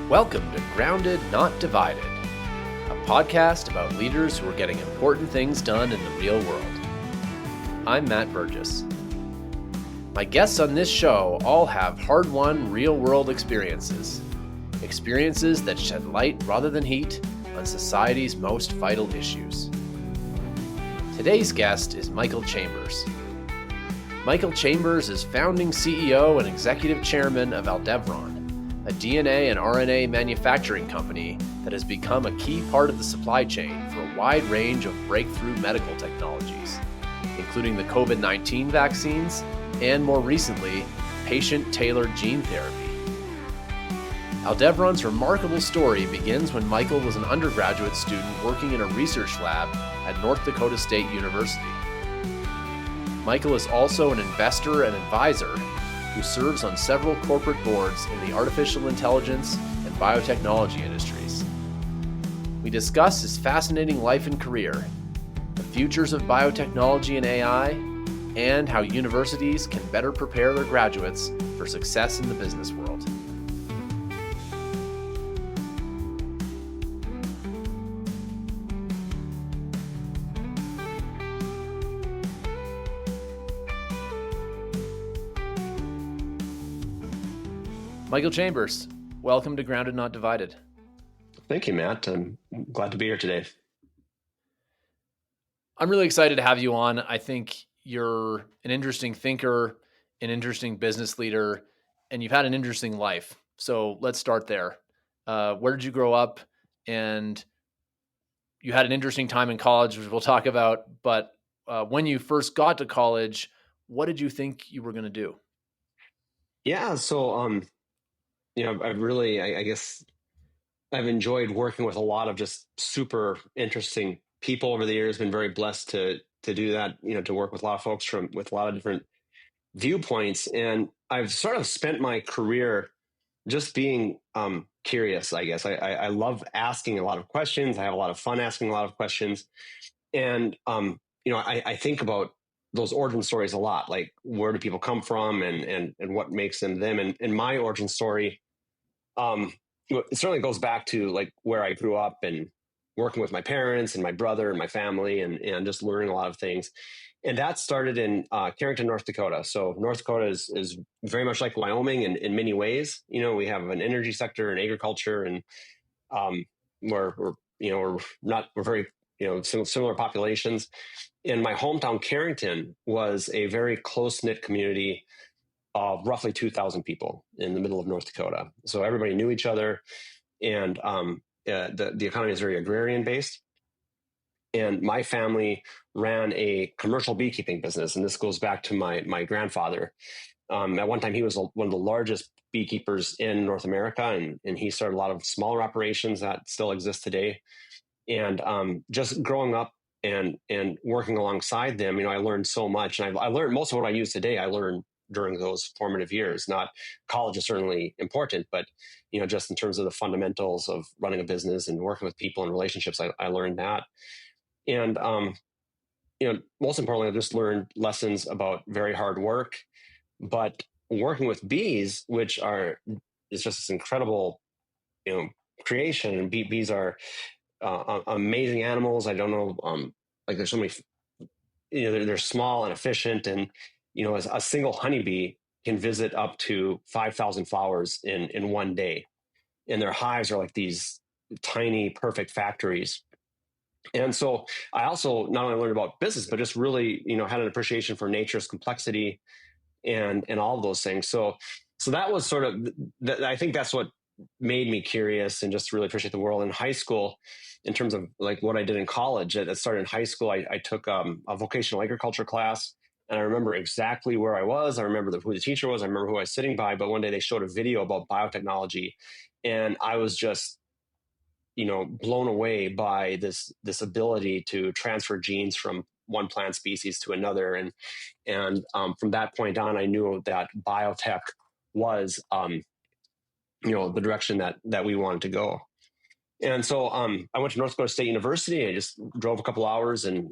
Welcome to Grounded, Not Divided, a podcast about leaders who are getting important things done in the real world. I'm Matt Burgess. My guests on this show all have hard-won, real-world experiences. Experiences that shed light rather than heat on society's most vital issues. Today's guest is Michael Chambers. Michael Chambers is founding CEO and executive chairman of Aldevron, a DNA and RNA manufacturing company that has become a key part of the supply chain for a wide range of breakthrough medical technologies, including the COVID-19 vaccines and, more recently, patient-tailored gene therapy. Aldevron's remarkable story begins when Michael was an undergraduate student working in a research lab at North Dakota State University. Michael is also an investor and advisor who serves on several corporate boards in the artificial intelligence and biotechnology industries. We discuss his fascinating life and career, the futures of biotechnology and AI, and how universities can better prepare their graduates for success in the business world. Michael Chambers, welcome to Grounded Not Divided. Thank you, Matt. I'm glad to be here today. I'm really excited to have you on. I think you're an interesting thinker, an interesting business leader, and you've had an interesting life. So let's start there. Where did you grow up? And you had an interesting time in college, which we'll talk about. But when you first got to college, what did you think you were going to do? Yeah, so I guess I've enjoyed working with a lot of just super interesting people over the years. Been very blessed to do that, to work with a lot of folks with a lot of different viewpoints. And I've sort of spent my career just being curious, I guess. I love asking a lot of questions. I have a lot of fun asking a lot of questions. And I think about those origin stories a lot, like where do people come from and what makes them them. And my origin story, it certainly goes back to like where I grew up and working with my parents and my brother and my family and just learning a lot of things. And that started in Carrington, North Dakota. So North Dakota is very much like Wyoming in many ways. We have an energy sector and agriculture, and we're very similar populations. And my hometown Carrington was a very close-knit community of roughly 2,000 people in the middle of North Dakota. So everybody knew each other, and the economy is very agrarian based. And my family ran a commercial beekeeping business, and this goes back to my grandfather. At one time, he was one of the largest beekeepers in North America, and he started a lot of smaller operations that still exist today. And just growing up and working alongside them, I learned so much. And I learned most of what I use today, I learned during those formative years. Not college is certainly important, but just in terms of the fundamentals of running a business and working with people and relationships, I learned that. And most importantly, I just learned lessons about very hard work, but working with bees, which is just this incredible creation. And bees are amazing animals. I don't know, there's so many, they're small and efficient, and a single honeybee can visit up to 5,000 flowers in one day, and their hives are like these tiny, perfect factories. And so I also not only learned about business, but just really, had an appreciation for nature's complexity and all of those things. So that was sort of, I think that's what made me curious and just really appreciate the world. In high school, in terms of like what I did in college, that started in high school, I took a vocational agriculture class. And I remember exactly where I was. I remember who the teacher was. I remember who I was sitting by. But one day they showed a video about biotechnology, and I was just blown away by this ability to transfer genes from one plant species to another. And from that point on, I knew that biotech was, the direction that we wanted to go. And so I went to North Dakota State University. I just drove a couple hours, and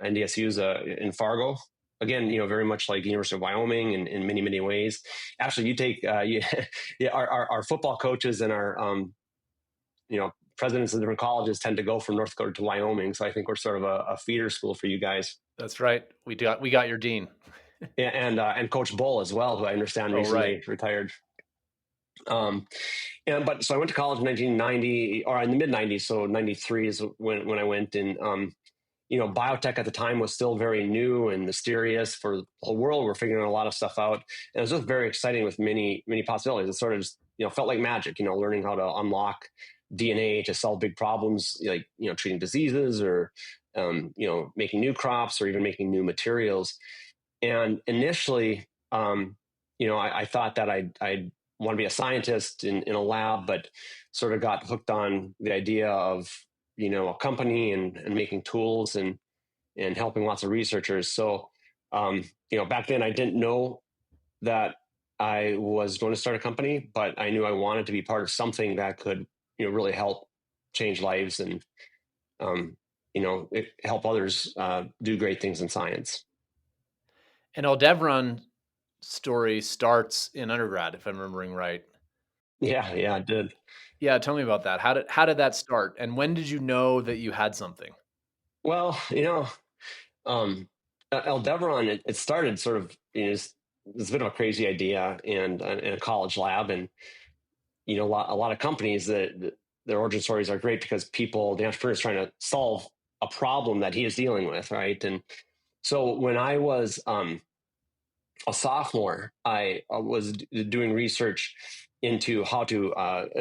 NDSU's in Fargo. again, very much like University of Wyoming in many, many ways. Actually, you take yeah, our football coaches and our presidents of different colleges tend to go from North Dakota to Wyoming. So I think we're sort of a feeder school for you guys. That's right. We got your dean. And Coach Bull as well, who I understand Oh, right. recently retired. Um, but so I went to college in 1990 or in the mid 90s. So 93 is when I went, and biotech at the time was still very new and mysterious for the whole world. We're figuring a lot of stuff out, and it was just very exciting with many, many possibilities. It sort of just, felt like magic, learning how to unlock DNA to solve big problems, like, treating diseases or, making new crops or even making new materials. And initially, I thought that I'd want to be a scientist in a lab, but sort of got hooked on the idea of, a company and making tools and helping lots of researchers. So, back then I didn't know that I was going to start a company, but I knew I wanted to be part of something that could, really help change lives and, help others do great things in science. And Aldebaran story starts in undergrad, if I'm remembering right. Yeah, yeah, I did. Yeah, tell me about that. How did that start? And when did you know that you had something? Well, um, Aldebaran, it started sort of, it's a bit of a crazy idea and in a college lab, and a lot of companies that their origin stories are great because the entrepreneurs trying to solve a problem that he is dealing with, right? And so when I was a sophomore, I was doing research into how to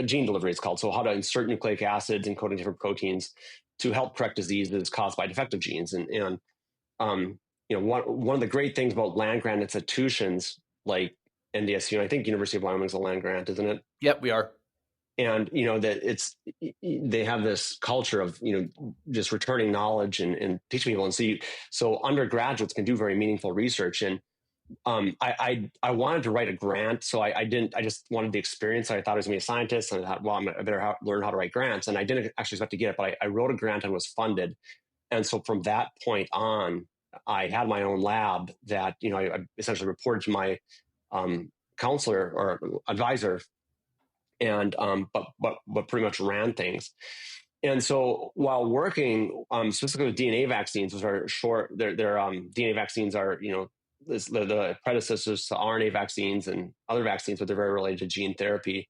gene delivery, it's called, so how to insert nucleic acids encoding different proteins to help correct diseases caused by defective genes. And one of the great things about land grant institutions like NDSU, and I think University of Wyoming is a land grant, isn't it? Yep, we are. And that they have this culture of just returning knowledge and teaching people. And so undergraduates can do very meaningful research. And I wanted to write a grant, so I didn't. I just wanted the experience. I thought I was going to be a scientist, and I thought, well, I better learn how to write grants. And I didn't actually expect to get it, but I wrote a grant and was funded. And so from that point on, I had my own lab that I essentially reported to my counselor or advisor, and but pretty much ran things. And so while working specifically with DNA vaccines, which are short, their DNA vaccines are the predecessors to RNA vaccines and other vaccines, but they're very related to gene therapy.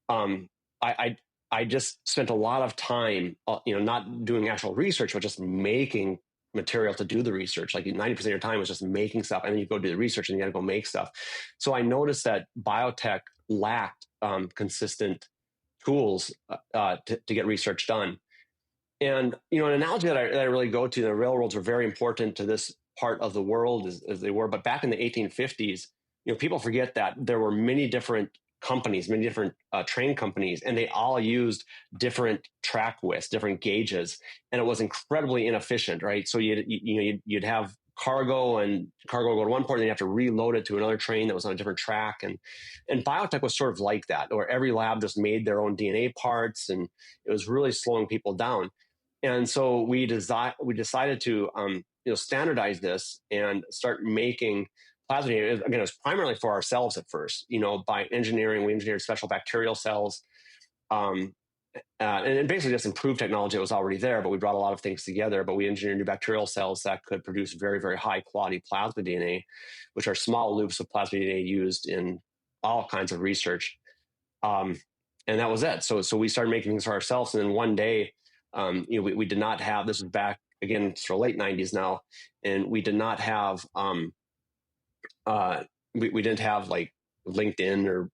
Um, I, I just spent a lot of time, not doing actual research, but just making material to do the research. Like 90% of your time was just making stuff, and then you go do the research and you got to go make stuff. So I noticed that biotech lacked consistent tools to get research done. And an analogy that I really go to, the railroads were very important to this part of the world as they were. But back in the 1850s, people forget that there were many different companies, many different train companies, and they all used different track widths, different gauges, and it was incredibly inefficient, right? So you'd have cargo go to one port, then you have to reload it to another train that was on a different track, and biotech was sort of like that, where every lab just made their own DNA parts, and it was really slowing people down. And so we decided to standardize this and start making plasmid DNA. Again, it was primarily for ourselves at first. By engineering, we engineered special bacterial cells, um, and basically just improved technology that was already there. But we brought a lot of things together. But we engineered new bacterial cells that could produce very, very high quality plasmid DNA, which are small loops of plasmid DNA used in all kinds of research. Um, and that was it. So we started making things for ourselves. And then one day, we did not have, this was back again, it's the late 90s now, and we did not have, we didn't have like LinkedIn or,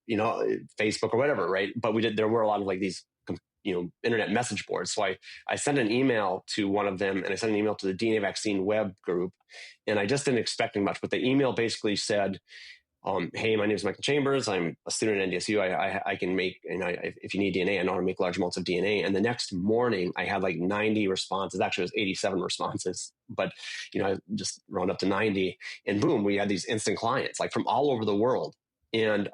Facebook or whatever, right? But there were a lot of like these, internet message boards. So I sent an email to one of them, and I sent an email to the DNA vaccine web group, and I just didn't expect much, but the email basically said, hey, my name is Michael Chambers. I'm a student at NDSU. I can make, if you need DNA, I know how to make large amounts of DNA. And the next morning I had like 90 responses. Actually, it was 87 responses, but, I just round up to 90, and boom, we had these instant clients like from all over the world. And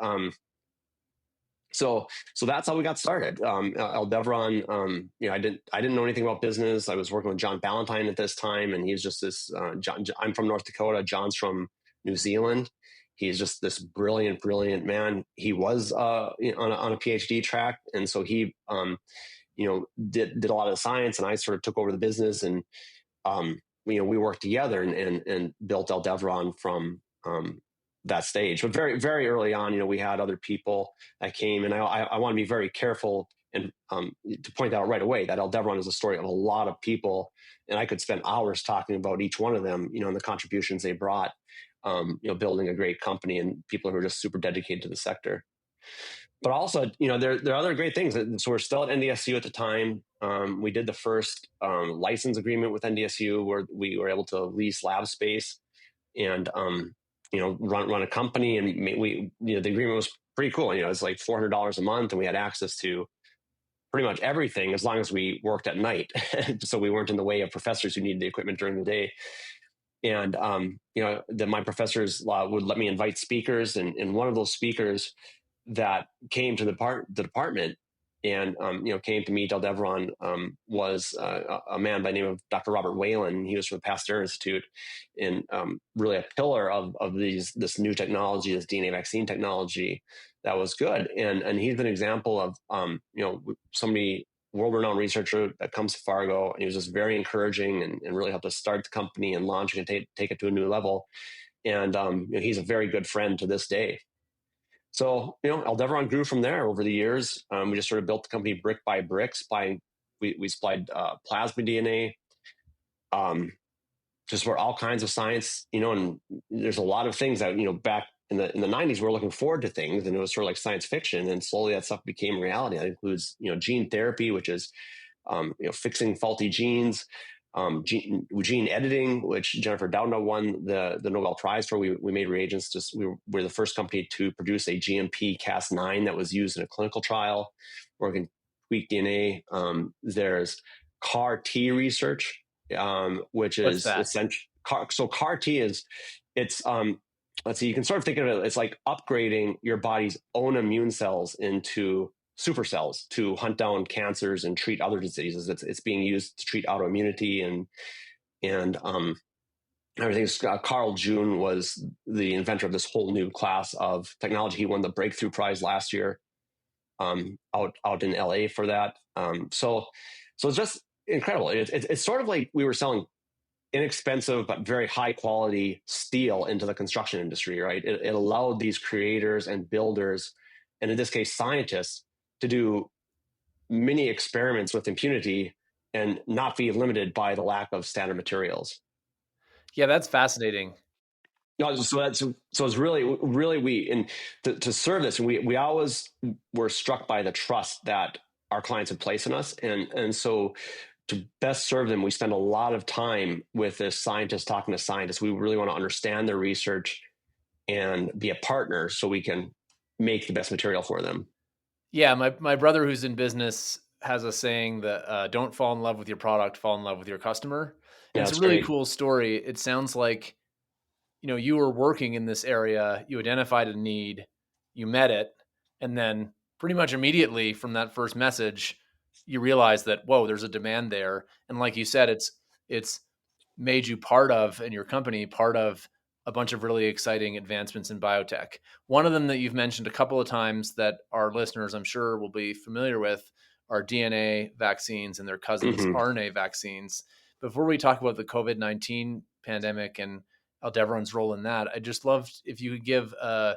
So that's how we got started. Aldeveron, I didn't know anything about business. I was working with John Ballantyne at this time, and he's just this. I'm from North Dakota. John's from New Zealand. He's just this brilliant man. He was on a PhD track, and so he did a lot of the science, and I sort of took over the business, and we worked together and built Aldeveron from that stage. But very, very early on, we had other people that came, and I want to be very careful and to point out right away that Aldeveron is a story of a lot of people, and I could spend hours talking about each one of them, and the contributions they brought, building a great company and people who are just super dedicated to the sector. But also, there are other great things. So we're still at NDSU at the time. We did the first license agreement with NDSU where we were able to lease lab space and run a company. And the agreement was pretty cool. It's like $400 a month, and we had access to pretty much everything as long as we worked at night. So we weren't in the way of professors who needed the equipment during the day. And my professors would let me invite speakers, and one of those speakers that came to the department and came to meet Aldeveron was a man by the name of Dr. Robert Whalen. He was from the Pasteur Institute, and really a pillar of this new technology, this DNA vaccine technology that was good. And he's an example of somebody world-renowned researcher that comes to Fargo, and he was just very encouraging and really helped us start the company and launch and take it to a new level. And he's a very good friend to this day. So, Aldeveron grew from there over the years. We just sort of built the company brick by bricks. We supplied plasma DNA, just for all kinds of science, and there's a lot of things that, back in the 90s, we're looking forward to things, and it was sort of like science fiction, and slowly that stuff became reality. That includes, gene therapy, which is, fixing faulty genes, gene editing, which Jennifer Doudna won the Nobel Prize for. We made reagents. We were the first company to produce a GMP Cas9 that was used in a clinical trial. Where we can tweak DNA. There's CAR T research, which What's is that? essential. So CAR T it's let's see, you can sort of think of it. It's like upgrading your body's own immune cells into super cells to hunt down cancers and treat other diseases. It's being used to treat autoimmunity and everything. Carl June was the inventor of this whole new class of technology. He won the Breakthrough Prize last year out in LA for that. So it's just incredible. It's sort of like we were selling inexpensive but very high quality steel into the construction industry, right? It allowed these creators and builders, and in this case scientists, to do many experiments with impunity and not be limited by the lack of standard materials. Yeah, that's fascinating. No, so it's really to serve this, and we always were struck by the trust that our clients had placed in us, and so to best serve them, we spend a lot of time with this scientist talking to scientists. We really want to understand their research and be a partner so we can make the best material for them. Yeah, my brother who's in business has a saying that don't fall in love with your product, fall in love with your customer. And Yeah, it's a that's really great. cool story. It sounds like, you were working in this area, you identified a need, you met it, and then pretty much immediately from that first message, you realize that, whoa, there's a demand there. And like you said, it's made you part of, and your company part of, a bunch of really exciting advancements in biotech. One of them that you've mentioned a couple of times that our listeners, I'm sure, will be familiar with are DNA vaccines and their cousins, Mm-hmm. RNA vaccines. Before we talk about the COVID-19 pandemic and Aldeveron's role in that, I just loved if you could give a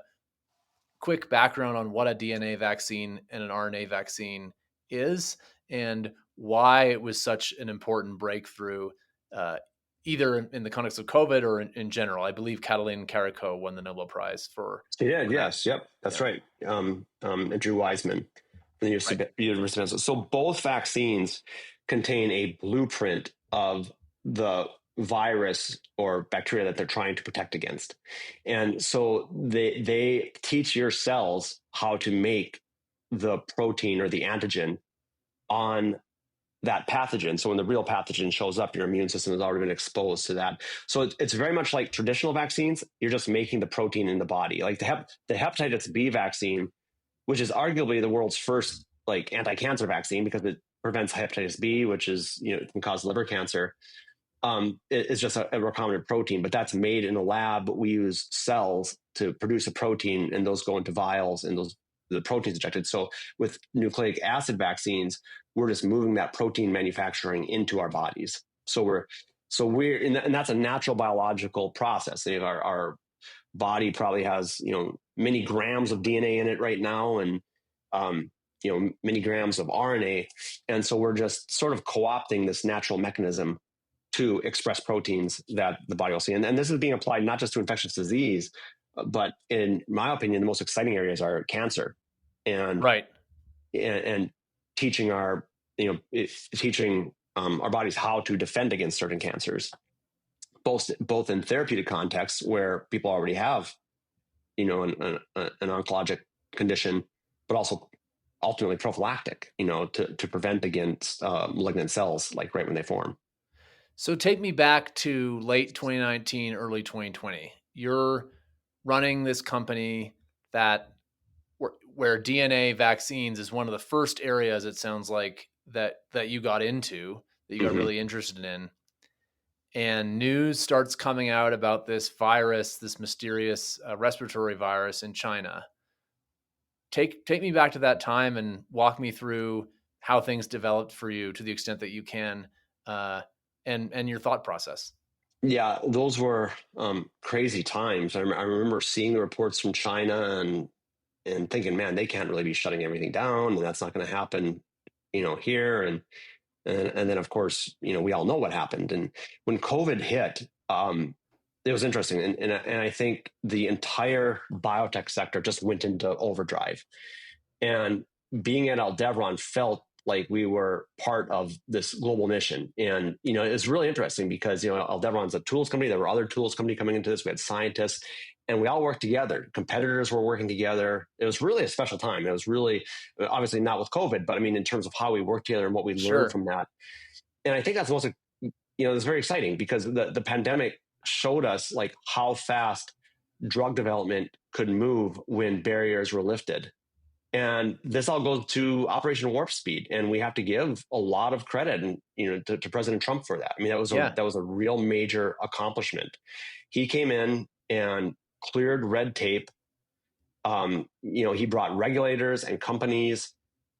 quick background on what a DNA vaccine and an RNA vaccine is and why it was such an important breakthrough, uh, either in the context of COVID or in general. I believe Catalin Carrico won the Nobel Prize He did, for that. yes, yep, that's Yeah, right. And Drew Wiseman from the right. University of Minnesota. So both vaccines contain a blueprint of the virus or bacteria that they're trying to protect against, and so they teach your cells how to make the protein or the antigen on that pathogen. So when the real pathogen shows up, your immune system has already been exposed to that. So it's very much like traditional vaccines. You're just making the protein in the body. Like the hepatitis B vaccine which is arguably the world's first like anti-cancer vaccine because it prevents hepatitis B, which is, can cause liver cancer. Is just a recombinant protein, but that's made in a lab. We use cells to produce a protein, and those go into vials, and the protein's injected. So with nucleic acid vaccines, we're just moving that protein manufacturing into our bodies. So we're and that's a natural biological process. Our body probably has many grams of DNA in it right now, and many grams of RNA, and so we're just sort of co-opting this natural mechanism to express proteins that the body will see. And this is being applied not just to infectious disease, but in my opinion, the most exciting areas are cancer and Right. and teaching teaching our bodies how to defend against certain cancers, both in therapeutic contexts where people already have an oncologic condition, but also ultimately prophylactic, to prevent against malignant cells like right when they form. So take me back to late 2019, early 2020. You're running this company that where DNA vaccines is one of the first areas, it sounds like, that you got into, that you got Mm-hmm. really interested in. And news starts coming out about this virus, this mysterious respiratory virus in China. Take me back to that time and walk me through how things developed for you to the extent that you can, uh, and your thought process. Yeah, those were crazy times. I remember seeing the reports from China and thinking, man, they can't really be shutting everything down, and that's not going to happen, here. And then of course, we all know what happened. And when COVID hit, it was interesting, and I think the entire biotech sector just went into overdrive. And being at Aldevron felt like we were part of this global mission. And, it's really interesting because, Aldevron's a tools company. There were other tools company coming into this. We had scientists, and we all worked together. Competitors were working together. It was really a special time. It was really, obviously not with COVID, but I mean, in terms of how we worked together and what we learned Sure. from that. And I think that's most, it's very exciting because the pandemic showed us like how fast drug development could move when barriers were lifted. And this all goes to Operation Warp Speed, and we have to give a lot of credit, and to President Trump for that. I mean, Yeah. that was a real major accomplishment. He came in and cleared red tape. He brought regulators and companies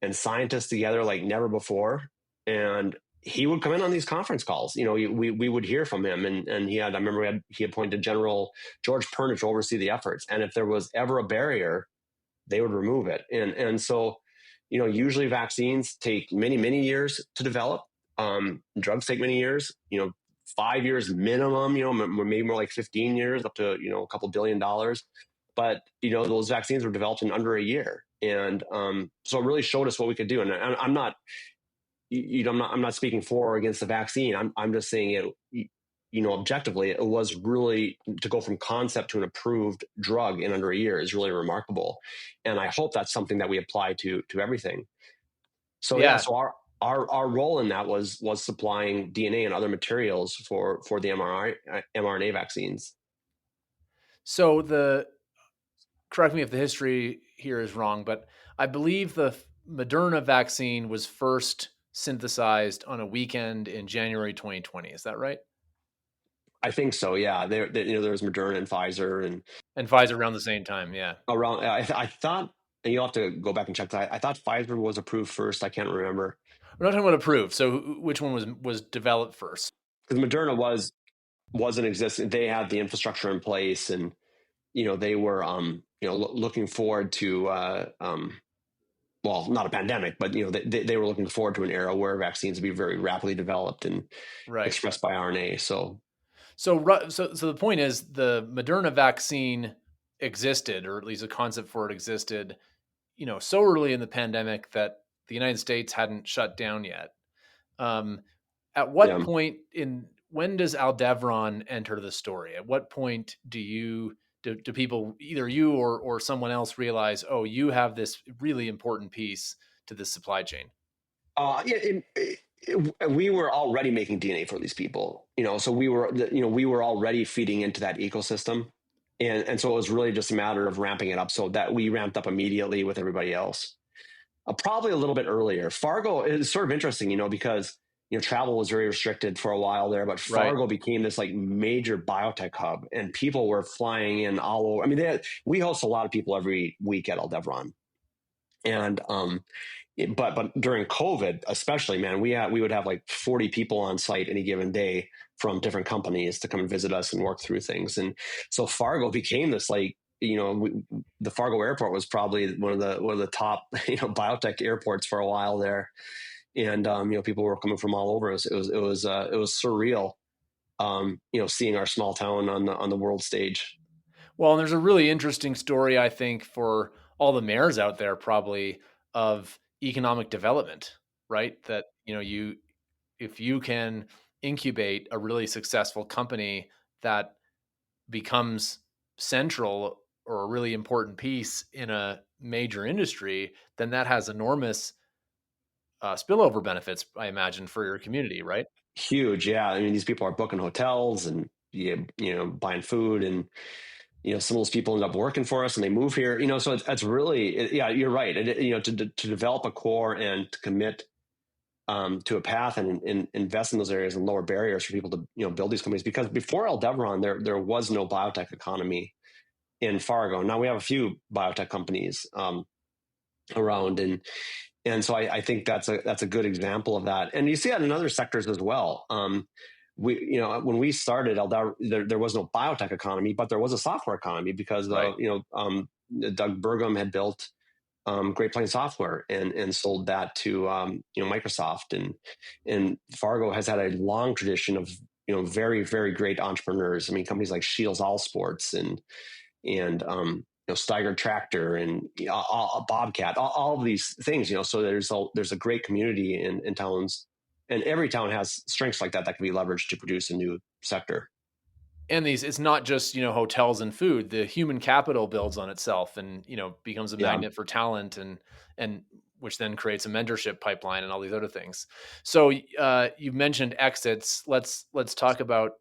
and scientists together like never before, and he would come in on these conference calls. We would hear from him, and I remember he appointed General George Pernich to oversee the efforts, and if there was ever a barrier, they would remove it. And so, usually vaccines take many years to develop. Drugs take many years, 5 years minimum, maybe more like 15 years, up to, a couple $1 billion. But, those vaccines were developed in under a year. And so it really showed us what we could do. And I'm not, I'm not speaking for or against the vaccine. I'm just saying objectively, it was really to go from concept to an approved drug in under a year is really remarkable. And I hope that's something that we apply to everything. So yeah, Yeah. so our role in that was supplying DNA and other materials for the mRNA vaccines. So the correct me if the history here is wrong, but I believe the Moderna vaccine was first synthesized on a weekend in January 2020. Is that right? I think so. Yeah, there was Moderna and Pfizer and And Pfizer around the same time. Yeah. around. I thought, and you'll have to go back and check that. I thought Pfizer was approved first. I can't remember We're not talking about approved. So which one was developed first? because Moderna wasn't existing. They had the infrastructure in place, and they were looking forward to well, not a pandemic, but they were looking forward to an era where vaccines would be very rapidly developed and Right. expressed by RNA. So So the point is the Moderna vaccine existed, or at least a concept for it existed, so early in the pandemic that the United States hadn't shut down yet. Um, at what yeah. point in when does Aldevron enter the story? At what point do people, either you or someone else, realize, oh, you have this really important piece to this supply chain? Yeah, we were already making DNA for these people, so we were already feeding into that ecosystem. And so it was really just a matter of ramping it up, so that we ramped up immediately with everybody else. Probably a little bit earlier. Fargo is sort of interesting, because travel was very restricted for a while there, but Right. Fargo became this like major biotech hub, and people were flying in all over. I mean, we host a lot of people every week at Aldevron, and but during COVID, especially, man, we would have like 40 people on site any given day from different companies to come and visit us and work through things. And so Fargo became this like, the Fargo airport was probably one of the top biotech airports for a while there, and people were coming from all over us. It was surreal, seeing our small town on the world stage. Well, and there's a really interesting story, I think, for all the mayors out there, probably, of economic development, right? That, if you can incubate a really successful company that becomes central or a really important piece in a major industry, then that has enormous spillover benefits, I imagine, for your community, right? Huge, yeah. I mean, these people are booking hotels and buying food, and some of those people end up working for us and they move here. So it's really, yeah, you're right. To develop a core and to commit to a path, and invest in those areas and lower barriers for people to build these companies. Because before Aldevron, there was no biotech economy in Fargo. Now we have a few biotech companies around, and so I think that's a good example of that. And you see that in other sectors as well. When we started, there was no biotech economy, but there was a software economy, because Right. Doug Burgum had built Great Plains Software, and sold that to Microsoft, and Fargo has had a long tradition of very, very great entrepreneurs. I mean, companies like Shields All Sports, and Steiger Tractor, and Bobcat, all of these things. So there's a great community in towns, and every town has strengths like that can be leveraged to produce a new sector. And it's not just hotels and food. The human capital builds on itself, and becomes a Yeah. magnet for talent, and which then creates a mentorship pipeline and all these other things. So you've mentioned exits. Let's talk about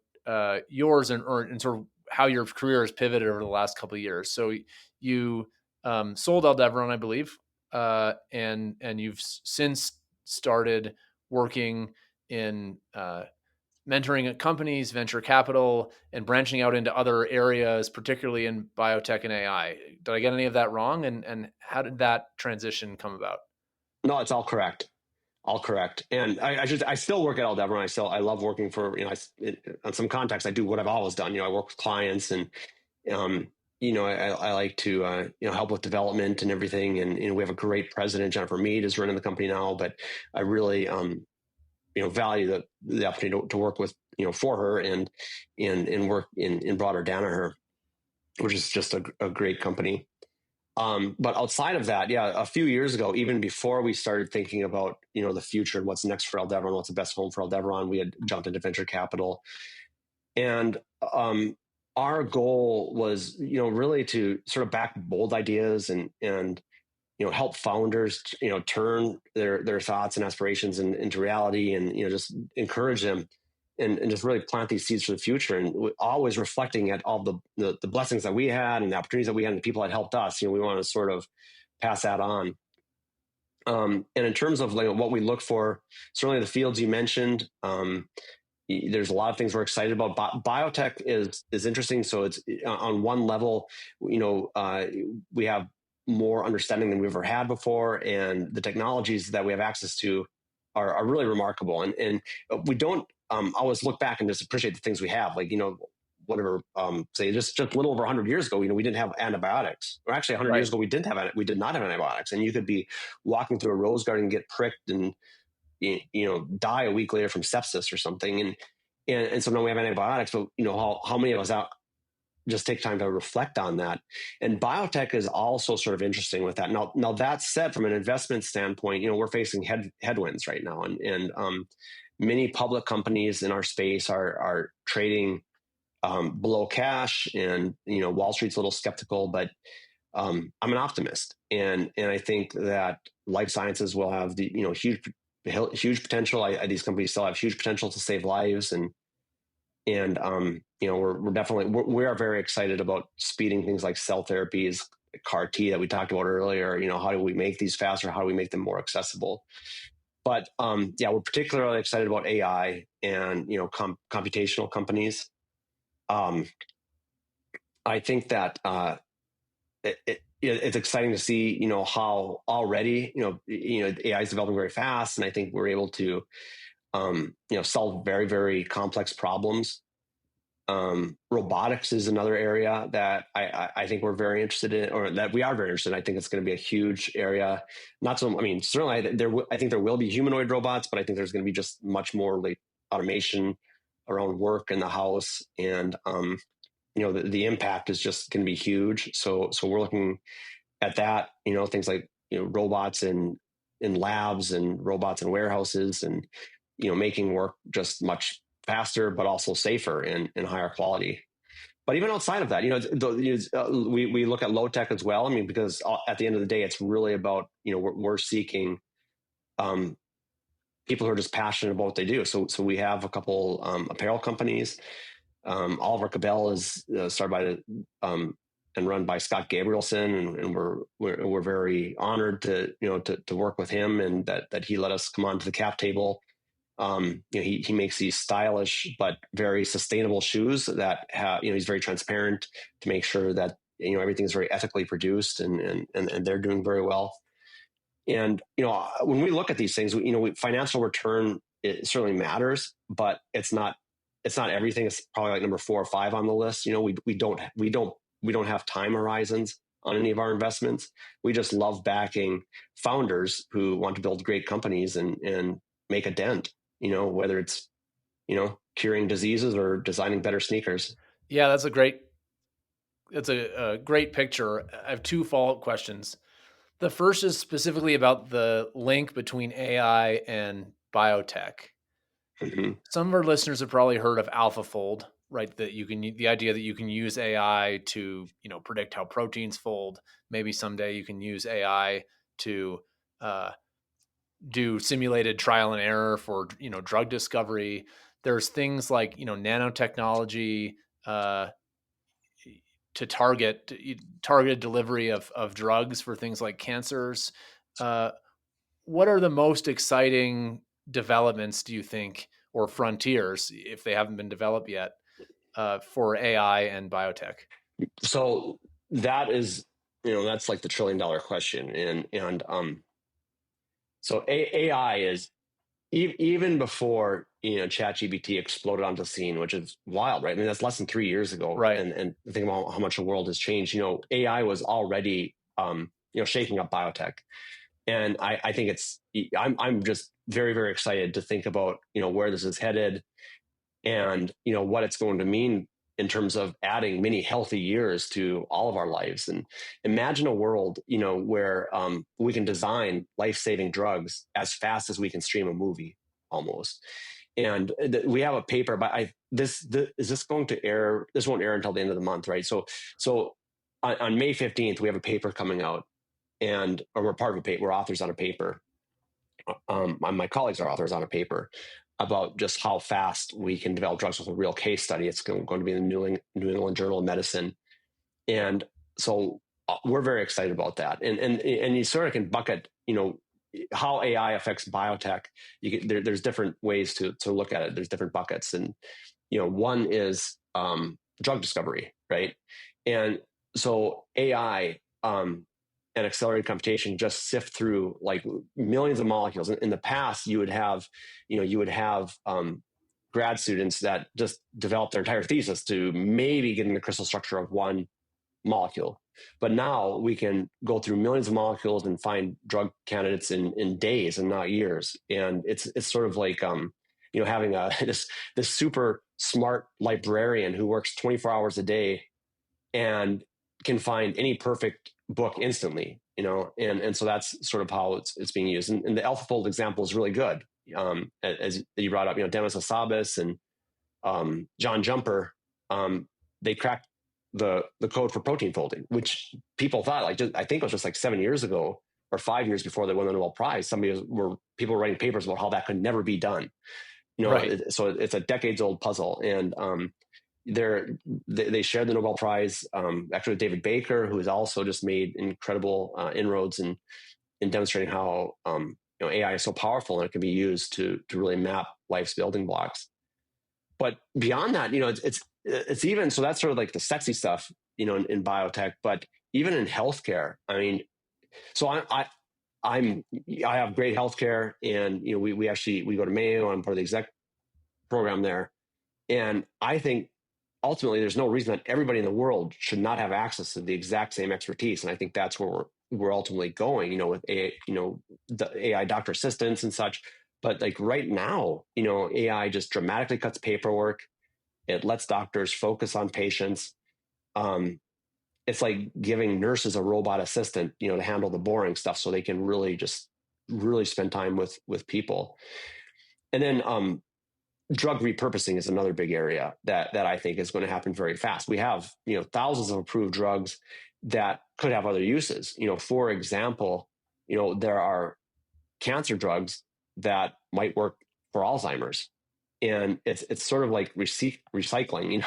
yours, and sort of how your career has pivoted over the last couple of years. So you sold Aldeveron, I believe, and you've since started working in mentoring companies, venture capital, and branching out into other areas, particularly in biotech and AI. Did I get any of that wrong? And how did that transition come about? No, it's all correct. All correct. And I still work at Aldevron. I love working for, on some context, I do what I've always done. I work with clients, and, um, I like to, help with development and everything. And, we have a great president, Jennifer Mead, is running the company now, but I really, value the opportunity to work with, for her, and work in broader Danaher, which is just a great company. But outside of that, yeah, a few years ago, even before we started thinking about the future and what's next for Aldevron, what's the best home for Aldevron, we had jumped into venture capital, and our goal was really to sort of back bold ideas, and help founders turn their thoughts and aspirations into reality, and just encourage them, and just really plant these seeds for the future, and always reflecting at all the blessings that we had, and the opportunities that we had, and the people that helped us. We want to sort of pass that on. And in terms of like what we look for, certainly the fields you mentioned, there's a lot of things we're excited about. Biotech is interesting. So it's on one level, we have more understanding than we've ever had before, and the technologies that we have access to are really remarkable. And we don't always look back and just appreciate the things we have, like whatever, say just a little over 100 years ago, we didn't have antibiotics. Or actually 100 years Right. ago, we did not have antibiotics, and you could be walking through a rose garden and get pricked and die a week later from sepsis or something. And so now we have antibiotics, but how many of us out just take time to reflect on that? And biotech is also sort of interesting with that. Now that said, from an investment standpoint, we're facing headwinds right now, and many public companies in our space are trading below cash, and Wall Street's a little skeptical, but I'm an optimist, and I think that life sciences will have the huge potential. These companies still have huge potential to save lives, And we're definitely we are very excited about speeding things like cell therapies, CAR T that we talked about earlier. How do we make these faster? How do we make them more accessible? But yeah, we're particularly excited about AI and computational companies. Um, I think that it's exciting to see how already AI is developing very fast, and I think we're able to solve very, very complex problems. Robotics is another area that I think we're very interested in, or that we are very interested in. I think it's going to be a huge area. Not so, I mean, certainly I think there will be humanoid robots, but I think there's going to be just much more like automation around work in the house. And, the impact is just going to be huge. So we're looking at that, things like, robots in labs and robots in warehouses and, making work just much faster, but also safer and higher quality. But even outside of that, we look at low tech as well. I mean, because at the end of the day, it's really about, we're seeking um, people who are just passionate about what they do. So we have a couple apparel companies. Oliver Cabell is started and run by Scott Gabrielson, and we're very honored to work with him, and that he let us come onto the cap table. He makes these stylish but very sustainable shoes that have, he's very transparent to make sure that everything is very ethically produced, and they're doing very well. And when we look at these things, financial return, it certainly matters, but it's not everything. It's probably like number 4 or 5 on the list. We don't have time horizons on any of our investments. We just love backing founders who want to build great companies and make a dent. Whether it's curing diseases or designing better sneakers. Yeah, that's a great picture. I have two follow-up questions. The first is specifically about the link between AI and biotech. Mm-hmm. Some of our listeners have probably heard of AlphaFold, right? That you can the idea that you can use AI to predict how proteins fold. Maybe someday you can use AI to uh, do simulated trial and error for drug discovery. There's things like nanotechnology uh, to targeted delivery of drugs for things like cancers. Uh, what are the most exciting developments, do you think, or frontiers, if they haven't been developed yet, for AI and biotech? So that is, that's like the $1 trillion question, and so AI is even before ChatGPT exploded onto the scene, which is wild, right? I mean, that's less than 3 years ago, Right. and think about how much the world has changed. AI was already shaking up biotech, and I think I'm just very, very excited to think about where this is headed, and what it's going to mean in terms of adding many healthy years to all of our lives. And imagine a world where we can design life-saving drugs as fast as we can stream a movie, almost. And we have a paper, but is this going to air? This won't air until the end of the month, right? So on May 15th, we have a paper coming out, or we're part of a paper, we're authors on a paper. My colleagues are authors on a paper about just how fast we can develop drugs with a real case study. It's going to be in the New England Journal of Medicine, and so we're very excited about that. And you sort of can bucket, how AI affects biotech. There's different ways to look at it. There's different buckets, and one is drug discovery, right? And so AI and accelerated computation just sift through like millions of molecules. In the past, you would have grad students that just develop their entire thesis to maybe getting the crystal structure of one molecule. But now we can go through millions of molecules and find drug candidates in days and not years. And it's sort of like having this super smart librarian who works 24 hours a day and can find any perfect book instantly, and so that's sort of how it's being used. And the AlphaFold example is really good. As you brought up, Demis Hassabis and John Jumper, they cracked the code for protein folding, which people thought I think it was just like 7 years ago or 5 years before they won the Nobel Prize. People were writing papers about how that could never be done. Right. So it's a decades old puzzle. And they shared the Nobel Prize, actually with David Baker, who has also just made incredible inroads in demonstrating how AI is so powerful and it can be used to really map life's building blocks. But beyond that, it's even so that's sort of like the sexy stuff, in biotech, but even in healthcare. I mean, so I'm I have great healthcare, and we go to Mayo. I'm part of the exec program there, and I think ultimately there's no reason that everybody in the world should not have access to the exact same expertise. And I think that's where we're ultimately going, with AI, the AI doctor assistants and such. But like right now, AI just dramatically cuts paperwork. It lets doctors focus on patients. Um, it's like giving nurses a robot assistant, to handle the boring stuff, so they can really spend time with people. And then drug repurposing is another big area that I think is going to happen very fast. We have thousands of approved drugs that could have other uses. For example, there are cancer drugs that might work for Alzheimer's, and it's sort of like recycling.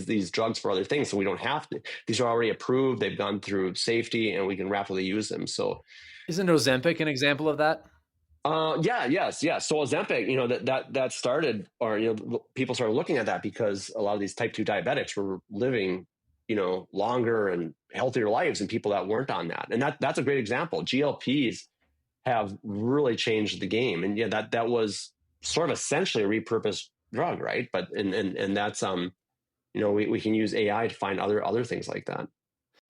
These drugs for other things, so we don't have to. These are already approved. They've gone through safety, and we can rapidly use them. So Isn't Ozempic an example of that? yeah, yes, yes. So Ozempic, that started, or people started looking at that because a lot of these type 2 diabetics were living, longer and healthier lives than people that weren't on that. And that's a great example. GLPs have really changed the game. And yeah, that was sort of essentially a repurposed drug, right? But and that's we can use AI to find other things like that.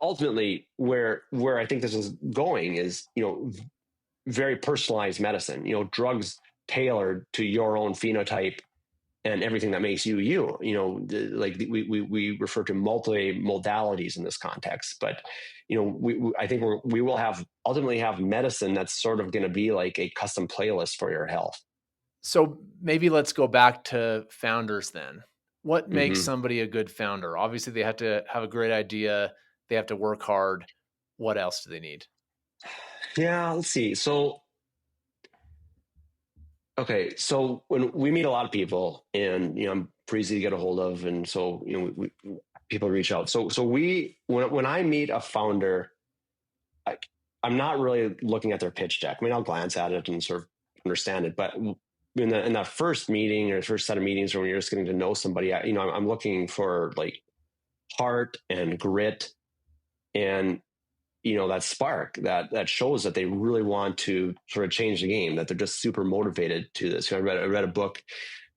Ultimately, where I think this is going is, very personalized medicine, drugs tailored to your own phenotype and everything that makes you you. Like we refer to multi modalities in this context, but I think we will ultimately have medicine that's sort of going to be like a custom playlist for your health. So maybe let's go back to founders then. What makes Hmm. somebody a good founder? Obviously, they have to have a great idea. They have to work hard. What else do they need? Yeah, let's see. So okay, so when we meet a lot of people, and I'm pretty easy to get a hold of, and so people reach out. So when I meet a founder, I, I'm not really looking at their pitch deck. I mean, I'll glance at it and sort of understand it, but in that first meeting or first set of meetings, or when you're just getting to know somebody, I'm looking for like heart and grit, and that spark that shows that they really want to sort of change the game, that they're just super motivated to this. I read a book.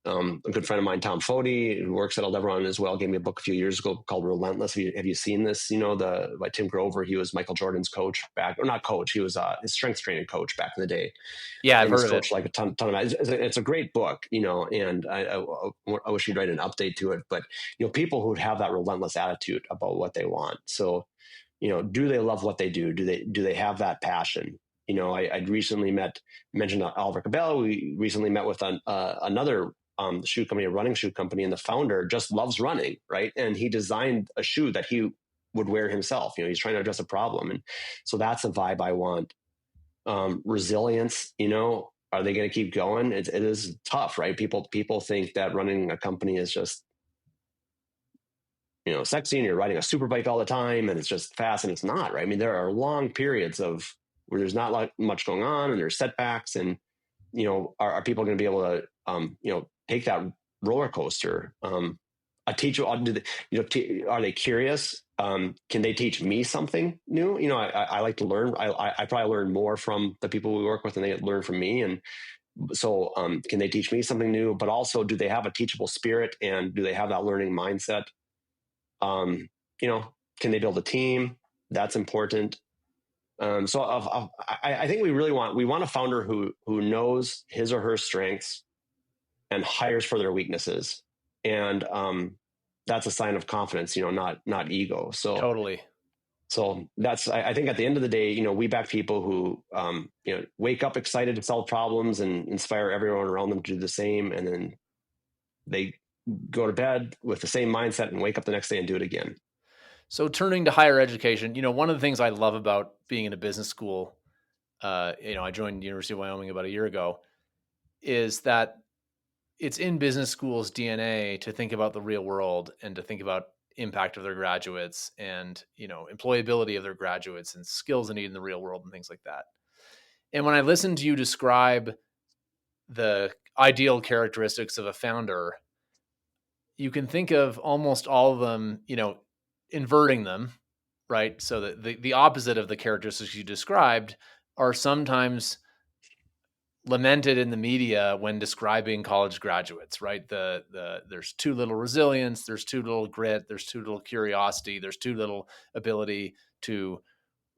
A good friend of mine, Tom Foti, who works at Aldebaran as well, gave me a book a few years ago called Relentless. Have you seen this? By Tim Grover. He was Michael Jordan's coach back, or not coach. He was his strength training coach back in the day, Yeah, I've and he's heard of it. coached like a ton of. It's a great book, and I wish he'd write an update to it. But people who have that relentless attitude about what they want. So do they love what they do? Do they have that passion? I'd recently mentioned Oliver Cabela. We recently met with another shoe company, a running shoe company, and the founder just loves running, right? And he designed a shoe that he would wear himself. He's trying to address a problem, and so that's a vibe I want. Resilience, are they going to keep going? It is tough, right? People think that running a company is just sexy and you're riding a super bike all the time and it's just fast, and it's not, right? I mean, there are long periods of where there's not like much going on and there's setbacks, and are people going to be able to take that roller coaster? A teacher, do they, are they curious? Can they teach me something new? I like to learn. I probably learn more from the people we work with than they learn from me. And so can they teach me something new? But also, do they have a teachable spirit, and do they have that learning mindset? Um, can they build a team? That's important. So I think we want a founder who knows his or her strengths and hires for their weaknesses, and that's a sign of confidence. Not ego. Totally. So that's, I think at the end of the day, we back people who wake up excited to solve problems and inspire everyone around them to do the same, and then they go to bed with the same mindset and wake up the next day and do it again. So turning to higher education, one of the things I love about being in a business school, I joined the University of Wyoming about a year ago, is that it's in business schools DNA to think about the real world and to think about impact of their graduates and, employability of their graduates and skills they need in the real world and things like that. And when I listen to you describe the ideal characteristics of a founder, you can think of almost all of them, inverting them, right? So that the opposite of the characteristics you described are sometimes lamented in the media when describing college graduates, right? There's too little resilience, there's too little grit, there's too little curiosity, there's too little ability to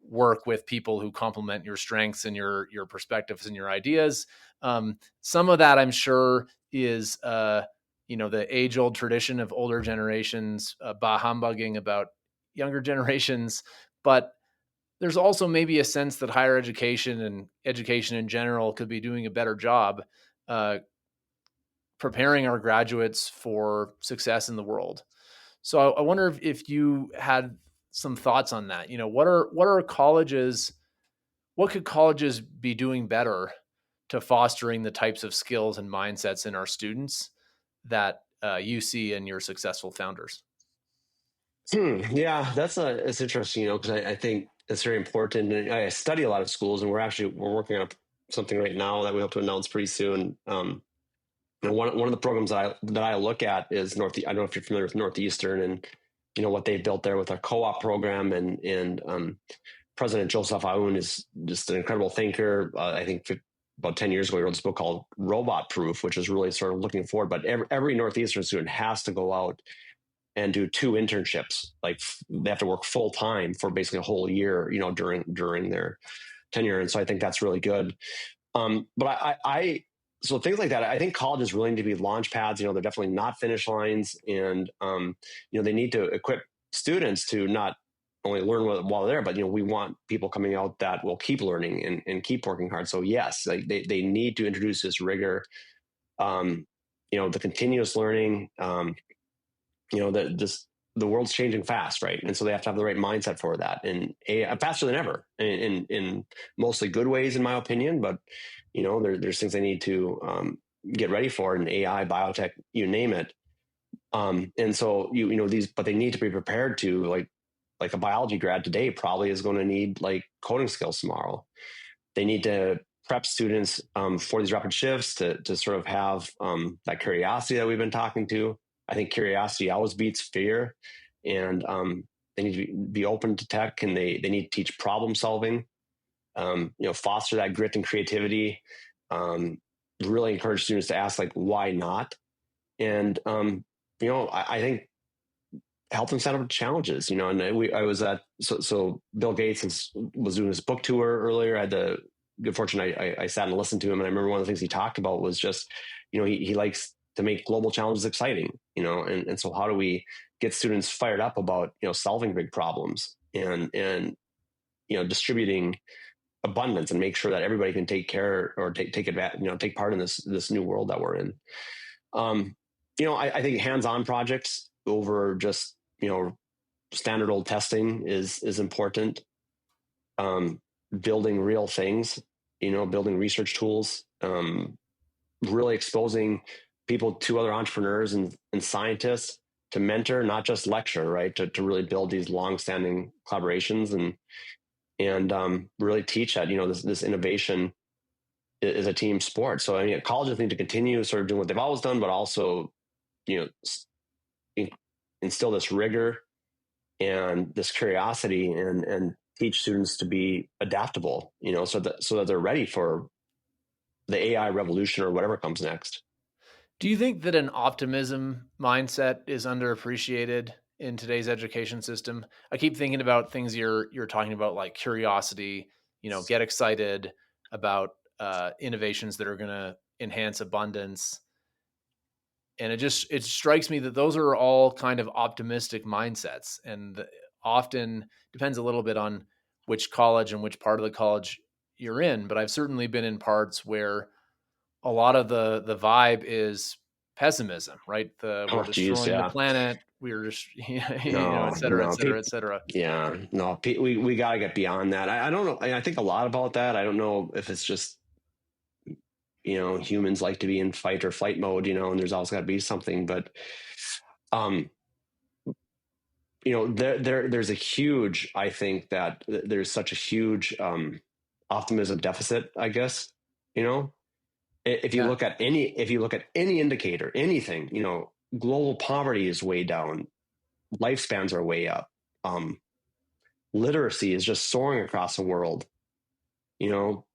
work with people who complement your strengths and your perspectives and your ideas. Some of that, I'm sure, is the age old tradition of older generations bah humbugging about younger generations, but there's also maybe a sense that higher education and education in general could be doing a better job uh, preparing our graduates for success in the world. So I wonder if you had some thoughts on that. What are colleges? What could colleges be doing better to fostering the types of skills and mindsets in our students that you see in your successful founders? Yeah, it's interesting, because I think it's very important. And I study a lot of schools, and we're working on something right now that we hope to announce pretty soon. And one of the programs that I look at is I don't know if you're familiar with Northeastern and what they've built there with their co-op program, and President Joseph Aoun is just an incredible thinker. I think about 10 years ago, he wrote this book called Robot Proof, which is really sort of looking forward. But every Northeastern student has to go out and do 2 internships. Like they have to work full time for basically a whole year, during their tenure. And so I think that's really good. But so things like that, I think colleges really need to be launch pads. They're definitely not finish lines, and they need to equip students to not only learn while they're there, but we want people coming out that will keep learning and keep working hard. So yes, like they need to introduce this rigor, the continuous learning. That just the world's changing fast, right? And so they have to have the right mindset for that, and faster than ever, in mostly good ways, in my opinion. But there's things they need to get ready for in AI, biotech, you name it. And so but they need to be prepared to like a biology grad today probably is going to need like coding skills tomorrow. They need to prep students for these rapid shifts to sort of have that curiosity that we've been talking to. I think curiosity always beats fear, and they need to be open to tech, and they need to teach problem solving. Foster that grit and creativity. Really encourage students to ask like, why not? And I think help them set up challenges. And I was at so Bill Gates was doing his book tour earlier. I had the good fortune. I sat and listened to him, and I remember one of the things he talked about was just he likes to make global challenges exciting. And so how do we get students fired up about solving big problems and distributing abundance and make sure that everybody can take care or take advantage, take part in this new world that we're in. I think hands-on projects over just standard old testing is important. Building real things, building research tools, really exposing people to other entrepreneurs and scientists to mentor, not just lecture, right? To really build these long-standing collaborations and really teach that this innovation is a team sport. So I mean, colleges need to continue sort of doing what they've always done, but also you know instill this rigor and this curiosity and teach students to be adaptable, so that they're ready for the AI revolution or whatever comes next. Do you think that an optimism mindset is underappreciated in today's education system? I keep thinking about things you're talking about, like curiosity. Get excited about innovations that are going to enhance abundance, and it strikes me that those are all kind of optimistic mindsets, and often depends a little bit on which college and which part of the college you're in. But I've certainly been in parts where a lot of the vibe is pessimism, right? We're Oh, geez, destroying the yeah. planet. We're just, et No, cetera, et no, cetera, et cetera. yeah, no, we got to get beyond that. I don't know. I think a lot about that. I don't know if it's just humans like to be in fight or flight mode, and there's always got to be something. But um, there's a huge, I think that there's such a huge optimism deficit, I guess. You know, if you Yeah. look at any indicator, anything, global poverty is way down, lifespans are way up. Um, Literacy is just soaring across the world. You know,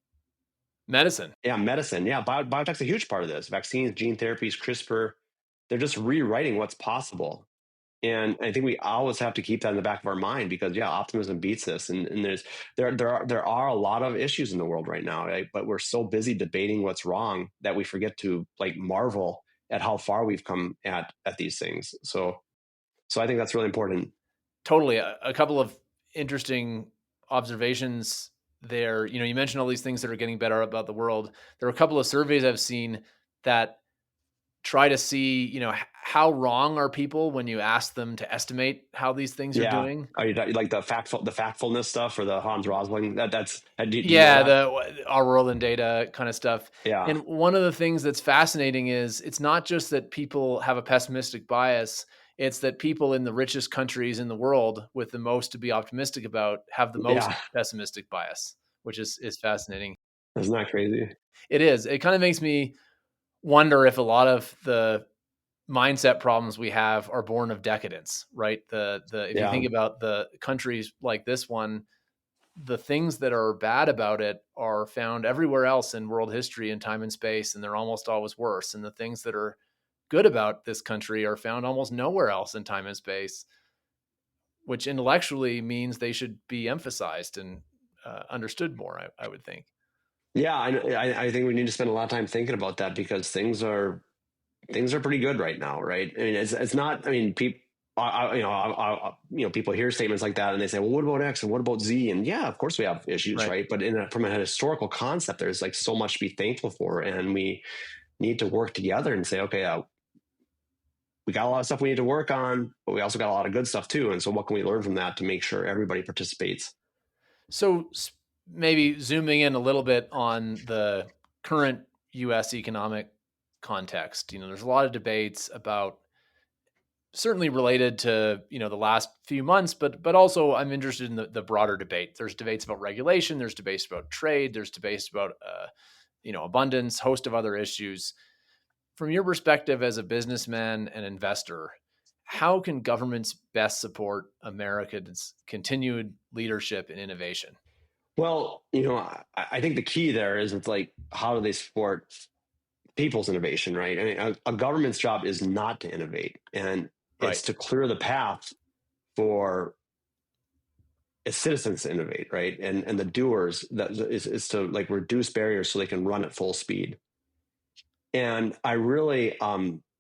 Medicine. yeah, medicine, yeah, biotech's a huge part of this. Vaccines, gene therapies, CRISPR, they're just rewriting what's possible. And I think we always have to keep that in the back of our mind because yeah, optimism beats this. And there are a lot of issues in the world right now, right? But we're so busy debating what's wrong that we forget to like marvel at how far we've come at these things. So I think that's really important. Totally. A couple of interesting observations there. You mentioned all these things that are getting better about the world. There are a couple of surveys I've seen that try to see, how wrong are people when you ask them to estimate how these things are Yeah. doing. Are you like the factfulness stuff or the Hans Rosling? Do you know Yeah, that? the our world and data kind of stuff. Yeah. And one of the things that's fascinating is it's not just that people have a pessimistic bias, it's that people in the richest countries in the world with the most to be optimistic about have the most Yeah. pessimistic bias, which is fascinating. Isn't that crazy? It is. It kind of makes me wonder if a lot of the mindset problems we have are born of decadence, right? The if you Yeah. think about the countries like this one, the things that are bad about it are found everywhere else in world history and time and space, and they're almost always worse. And the things that are good about this country are found almost nowhere else in time and space, which intellectually means they should be emphasized and understood more, I would think. Yeah, I think we need to spend a lot of time thinking about that because things are pretty good right now, right? I mean, it's not. I mean, people, people hear statements like that and they say, "Well, what about X and what about Z?" And yeah, of course we have issues, Right. right? But from a historical concept, there's like so much to be thankful for, and we need to work together and say, okay, we got a lot of stuff we need to work on, but we also got a lot of good stuff too. And so, what can we learn from that to make sure everybody participates? So maybe zooming in a little bit on the current US economic context, there's a lot of debates about certainly related to, the last few months, but also I'm interested in the broader debate. There's debates about regulation, there's debates about trade, there's debates about abundance, host of other issues. From your perspective as a businessman and investor, how can governments best support America's continued leadership in innovation? Well, I think the key there is it's like how do they support people's innovation, right? I mean, a government's job is not to innovate, and it's Right. to clear the path for its citizens to innovate, right? And the doers is to like reduce barriers so they can run at full speed. And I really,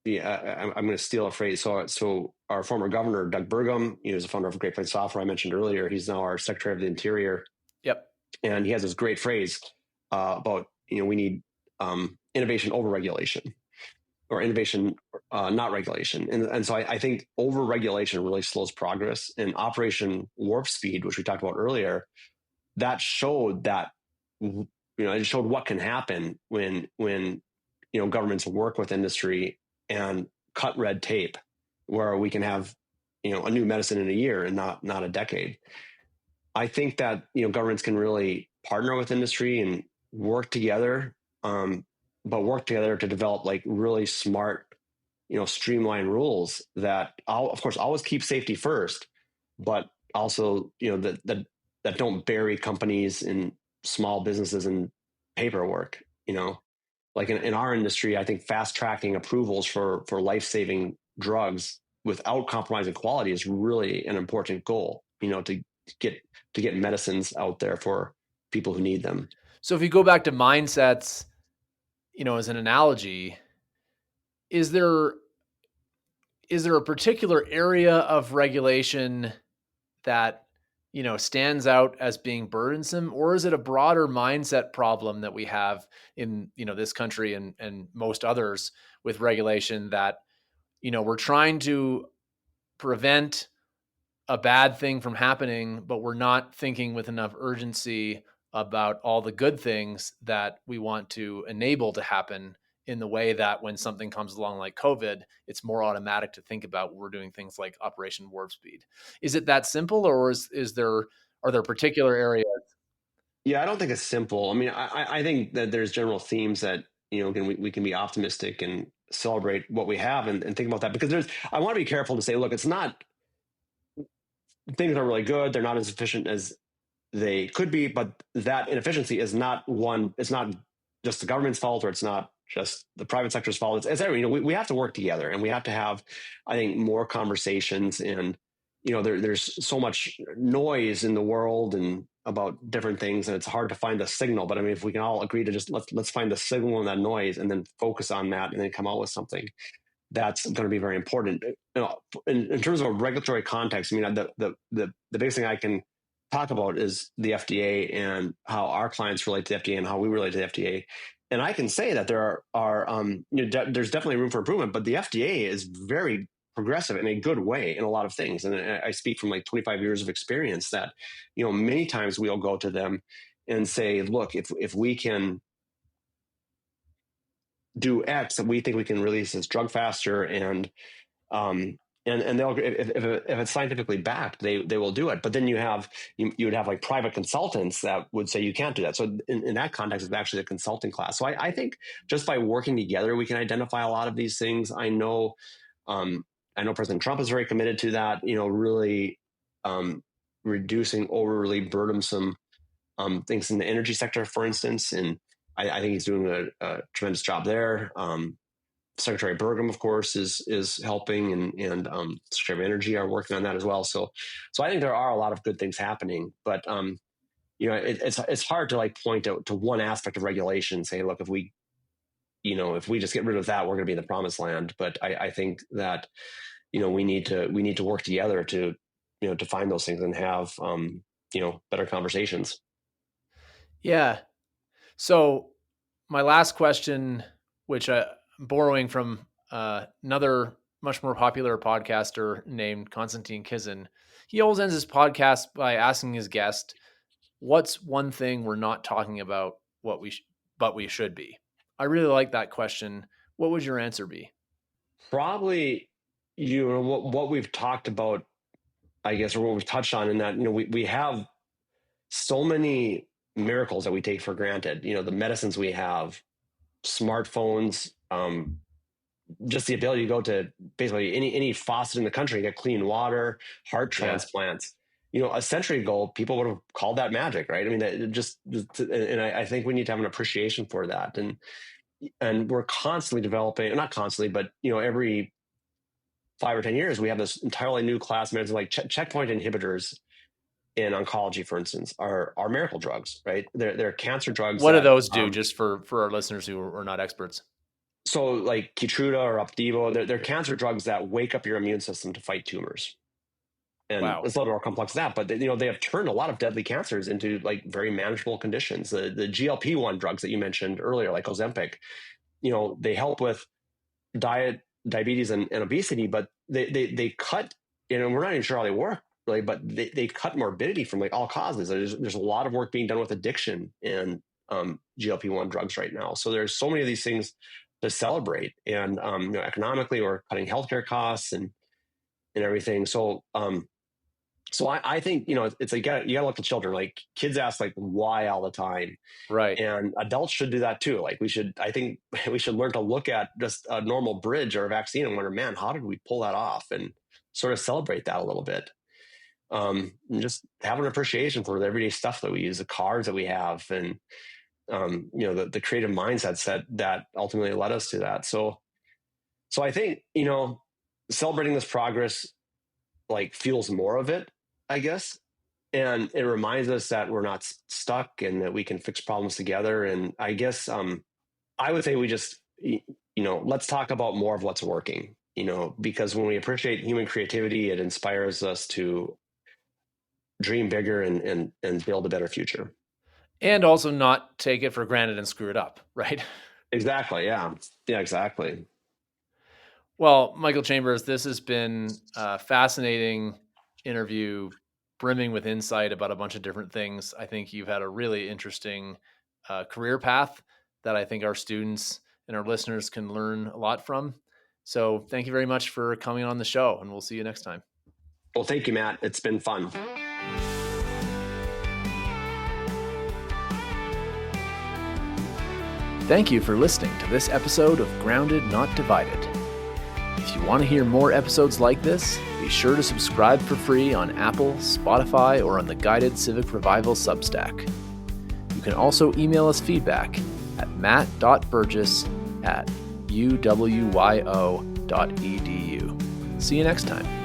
yeah, I'm going to steal a phrase. So our former governor, Doug Burgum, he was the founder of Great Plains Software I mentioned earlier. He's now our Secretary of the Interior, Yep. and he has this great phrase about we need innovation over regulation or innovation not regulation. And so I think over regulation really slows progress. And Operation Warp Speed, which we talked about earlier, that showed that it showed what can happen when governments work with industry and cut red tape, where we can have a new medicine in a year and not a decade. I think that governments can really partner with industry and work together, but work together to develop like really smart, streamlined rules that of course always keep safety first, but also that don't bury companies in small businesses and paperwork. Like in our industry, I think fast tracking approvals for life saving drugs without compromising quality is really an important goal. Get to get medicines out there for people who need them. So if you go back to mindsets, as an analogy, is there is there a particular area of regulation that stands out as being burdensome, or is it a broader mindset problem that we have in this country and most others with regulation that we're trying to prevent a bad thing from happening, but we're not thinking with enough urgency about all the good things that we want to enable to happen in the way that when something comes along like COVID, it's more automatic to think about we're doing things like Operation Warp Speed. Is it that simple, or is there are there particular areas? Yeah, I don't think it's simple. I mean, I think that there's general themes that, again, we can be optimistic and celebrate what we have and think about that, because I want to be careful to say, look, it's not, things are really good. They're not as efficient as they could be, but that inefficiency is not one, it's not just the government's fault, or it's not just the private sector's fault. It's everyone. We have to work together, and we have to have, I think, more conversations. And there's so much noise in the world and about different things, and it's hard to find the signal. But I mean, if we can all agree to just let's find the signal in that noise, and then focus on that, and then come out with something that's going to be very important. In terms of a regulatory context, I mean, the biggest thing I can talk about is the FDA and how our clients relate to the FDA and how we relate to the FDA. And I can say that there's definitely room for improvement, but the FDA is very progressive in a good way in a lot of things. And I speak from like 25 years of experience that, many times we'll go to them and say, look, if we can do X, we think we can release this drug faster, um, and they'll, if it's scientifically backed, they will do it. But then you would have like private consultants that would say you can't do that. So in that context, it's actually a consulting class. So I think just by working together, we can identify a lot of these things. Um, I know President Trump is very committed to that. Really reducing overly burdensome things in the energy sector, for instance, and I think he's doing a tremendous job there. Secretary Burgum, of course, is helping, and Secretary of Energy are working on that as well. So I think there are a lot of good things happening, but it's hard to like point to one aspect of regulation and say, look, if we just get rid of that, we're going to be in the promised land. But I think that we need to work together to find those things and have better conversations. Yeah. So my last question, which I'm borrowing from another much more popular podcaster named Konstantin Kizin, he always ends his podcast by asking his guest, "What's one thing we're not talking about? But we should be." I really like that question. What would your answer be? Probably, what we've talked about, I guess, or what we've touched on, in that we have so many miracles that we take for granted. The medicines we have, smartphones, just the ability to go to basically any faucet in the country and get clean water, heart Yeah. transplants. A century ago, people would have called that magic, right? I mean, and I think we need to have an appreciation for that. And we're constantly developing, not constantly, but every 5 or 10 years, we have this entirely new class of medicine, like checkpoint inhibitors in oncology, for instance, are miracle drugs, right? They're cancer drugs What do that, those do, just for our listeners who are not experts? so like Keytruda or Opdivo, they're cancer drugs that wake up your immune system to fight tumors. And Wow. it's a little more complex than that, but they have turned a lot of deadly cancers into like very manageable conditions. The GLP-1 drugs that you mentioned earlier, like Ozempic, they help with diabetes and obesity, but they cut, we're not even sure how they work really, but they cut morbidity from like all causes. There's a lot of work being done with addiction and GLP-1 drugs right now. So there's so many of these things to celebrate, and economically, we're cutting healthcare costs and everything. So I think it's like you gotta look at children. Like kids ask like why all the time, Right. and adults should do that too. Like I think we should learn to look at just a normal bridge or a vaccine and wonder, man, how did we pull that off? And sort of celebrate that a little bit. And just have an appreciation for the everyday stuff that we use, the cars that we have, and the creative mindsets that ultimately led us to that. So I think celebrating this progress like fuels more of it, I guess. And it reminds us that we're not stuck and that we can fix problems together. And I guess I would say we just, let's talk about more of what's working, because when we appreciate human creativity, it inspires us to dream bigger and build a better future. And also not take it for granted and screw it up, right? Exactly. Yeah. Yeah, exactly. Well, Michael Chambers, this has been a fascinating interview. brimming with insight about a bunch of different things. I think you've had a really interesting career path that I think our students and our listeners can learn a lot from. So thank you very much for coming on the show, and we'll see you next time. Well, thank you, Matt. It's been fun. Thank you for listening to this episode of Grounded Not Divided. If you want to hear more episodes like this, be sure to subscribe for free on Apple, Spotify, or on the Guided Civic Revival Substack. You can also email us feedback at matt.burgess@uwyo.edu. See you next time.